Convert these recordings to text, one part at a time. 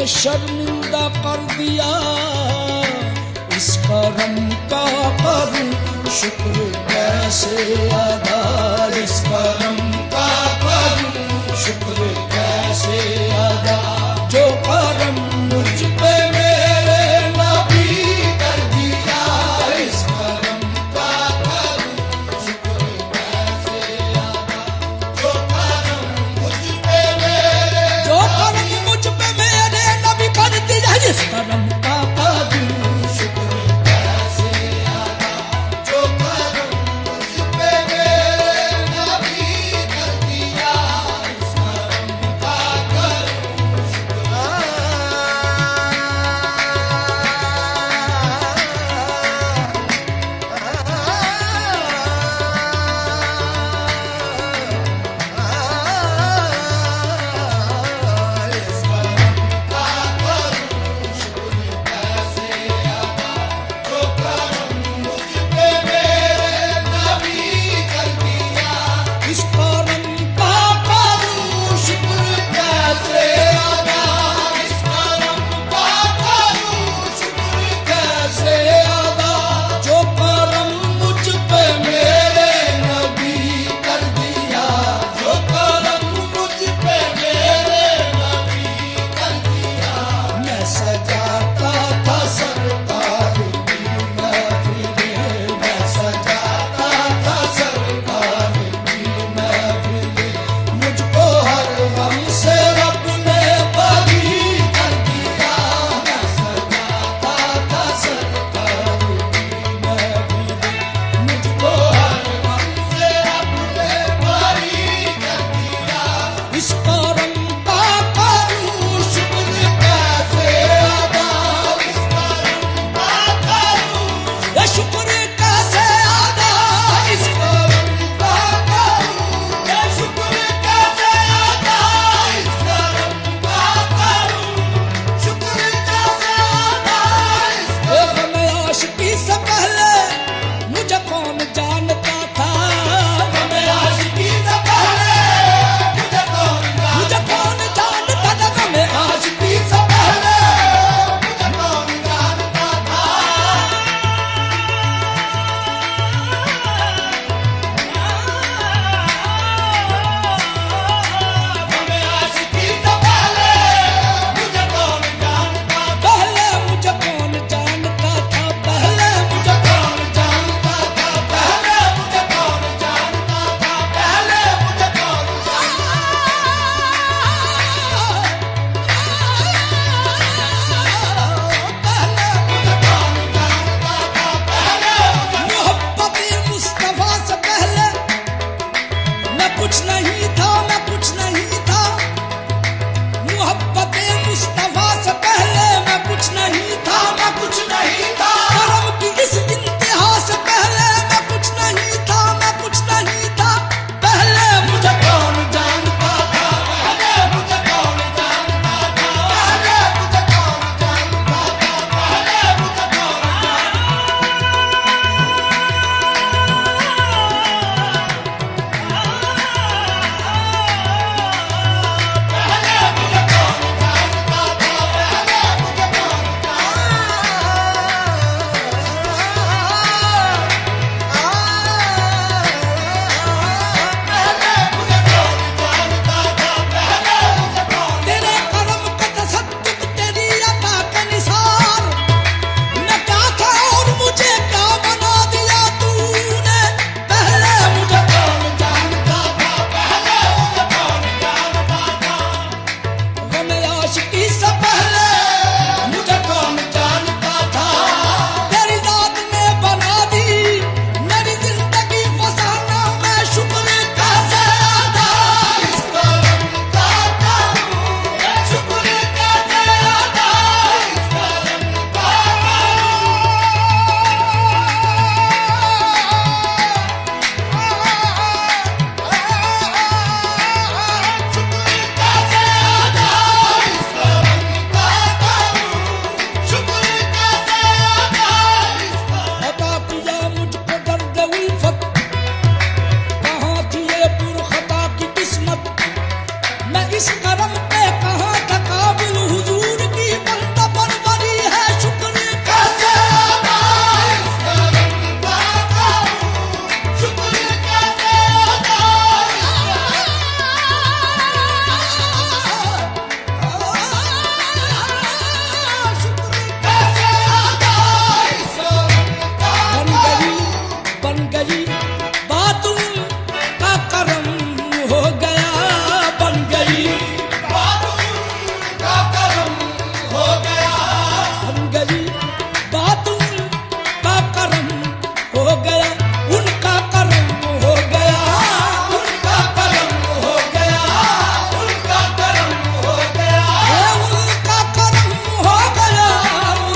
शर्मिंदा कर दिया, इस करम का करूं शुक्र कैसे अदा, इस करम का करूं शुक्र कैसे अदा। जो करम मुझ पे मेरे नबी कर दिया, इस करम का करूं शुक्र कैसे अदा। जो करम मुझ पे मेरे, जो करम मुझ पे मेरे नबी कर दिया, इस करम का करूं शुक्र कैसे अदा। जो करम मुझ पे मेरे गई बातों का करम हो गया, बन गई बातों का करम हो गया, बन गई बातों का करम हो गया, उनका करम हो गया, उनका करम हो गया, उनका करम हो गया, उनका करम हो गया,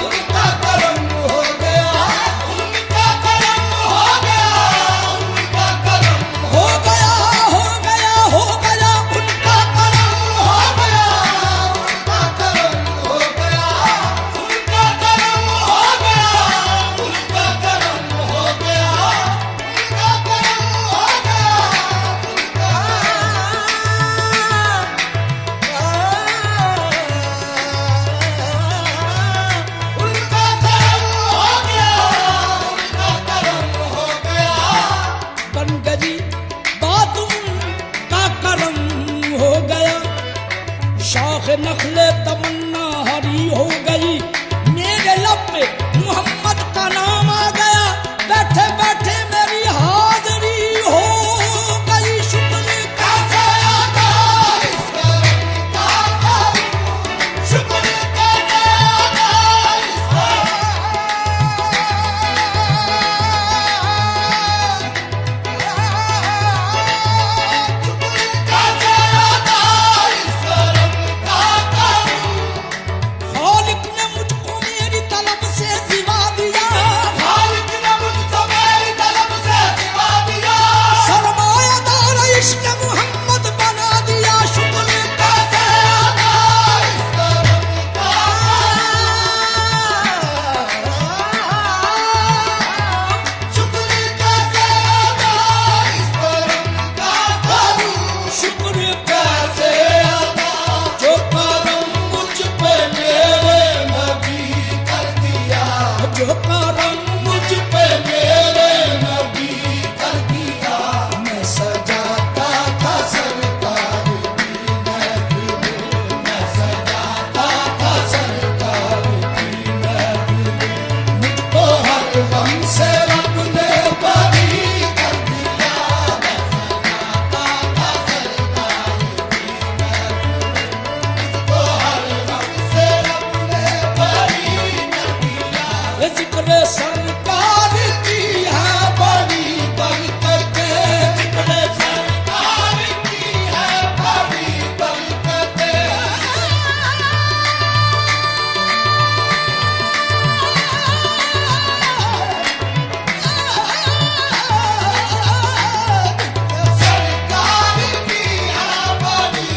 उनका करम हो गया, उनका करम हो गया, उनका करम हो गया, हो गया, हो गया, उनका करम हो गया, उनका करम हो गया, उनका करम हो गया, उनका करम हो गया, उनका करम हो गया, बन गई बातों का करम हो गया, शाख नखले तमन्ना हरी हो गई, मेरे लब पे मोहम्मद का नाम आ गया, बैठे बैठे मेरी हाजिरी हो गई, शुक्र कैसे अदा इस करम का करूं, शुक्र कैसे अदा इस खालिक ने मुझको मेरी तलब से सिवा दिया, खालिक ने मुझको मेरी तलब से सिवा दिया, सरमायादार इश्क मोहम्मद बना दिया, शुक्र कैसे अदा इस करम का शुक्र कैसे अदा इस करम का करूं, शुक्र कैसे अदा जो करम मुझ पे मेरे नबी कर दिया, जो करम मुझ पे मेरे नबी कर दिया, मैं सजाता था सरकार की महफिल, मैं सजाता था सरकार की महफिल, मुझको हर गम से रब ने बरी कर दिया, मैं सजाता था सरकार की महफिल, मुझको हर गम से रब ने बरी कर दिया, जिक्र सरकार की है बड़ी बरकतें, जिक्र सरकार की है बड़ी बरकतें, सरकार की है बड़ी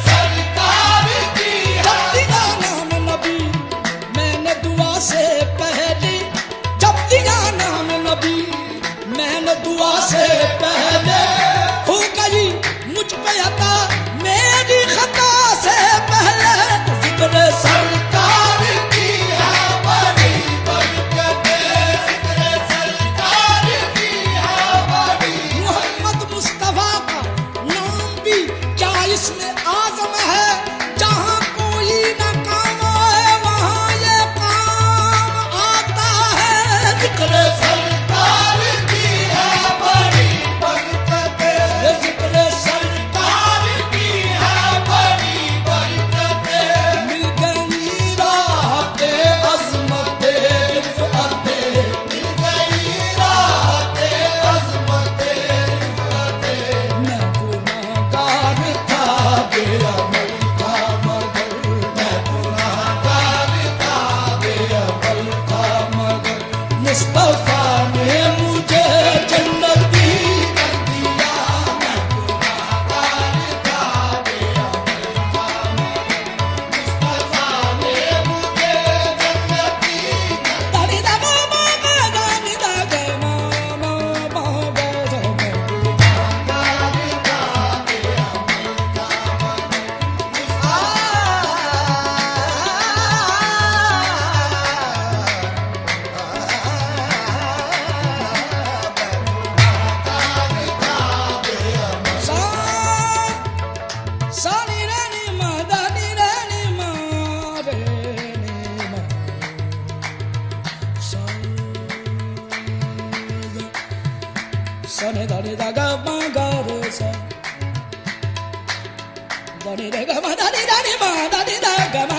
सरकार की जब दिया नाम नबी मैंने दुआ से पहले, जब दिया नाम नबी मैंने दुआ से पहले, हो गई मुझ पे अता मेरी खता से पहले, जिक्र सरकार की है बड़ी बरकतें, जिक्र सरकार की है बड़ी, मोहम्मद मुस्तफा का नाम भी क्या इसमें आजम है, जहाँ कोई न काम आए वहाँ ये काम आता है, जिक्र सरकार की है बड़ी बरकतें, जिक्र सरकार की है बड़ी बरकतें, मिल गई राहते अज़मते रिफ़अते, मिल गई राहते अज़मते रिफ़अते, मैं गुनाहगार था దని రే గమ దని దని మా దని ద గమ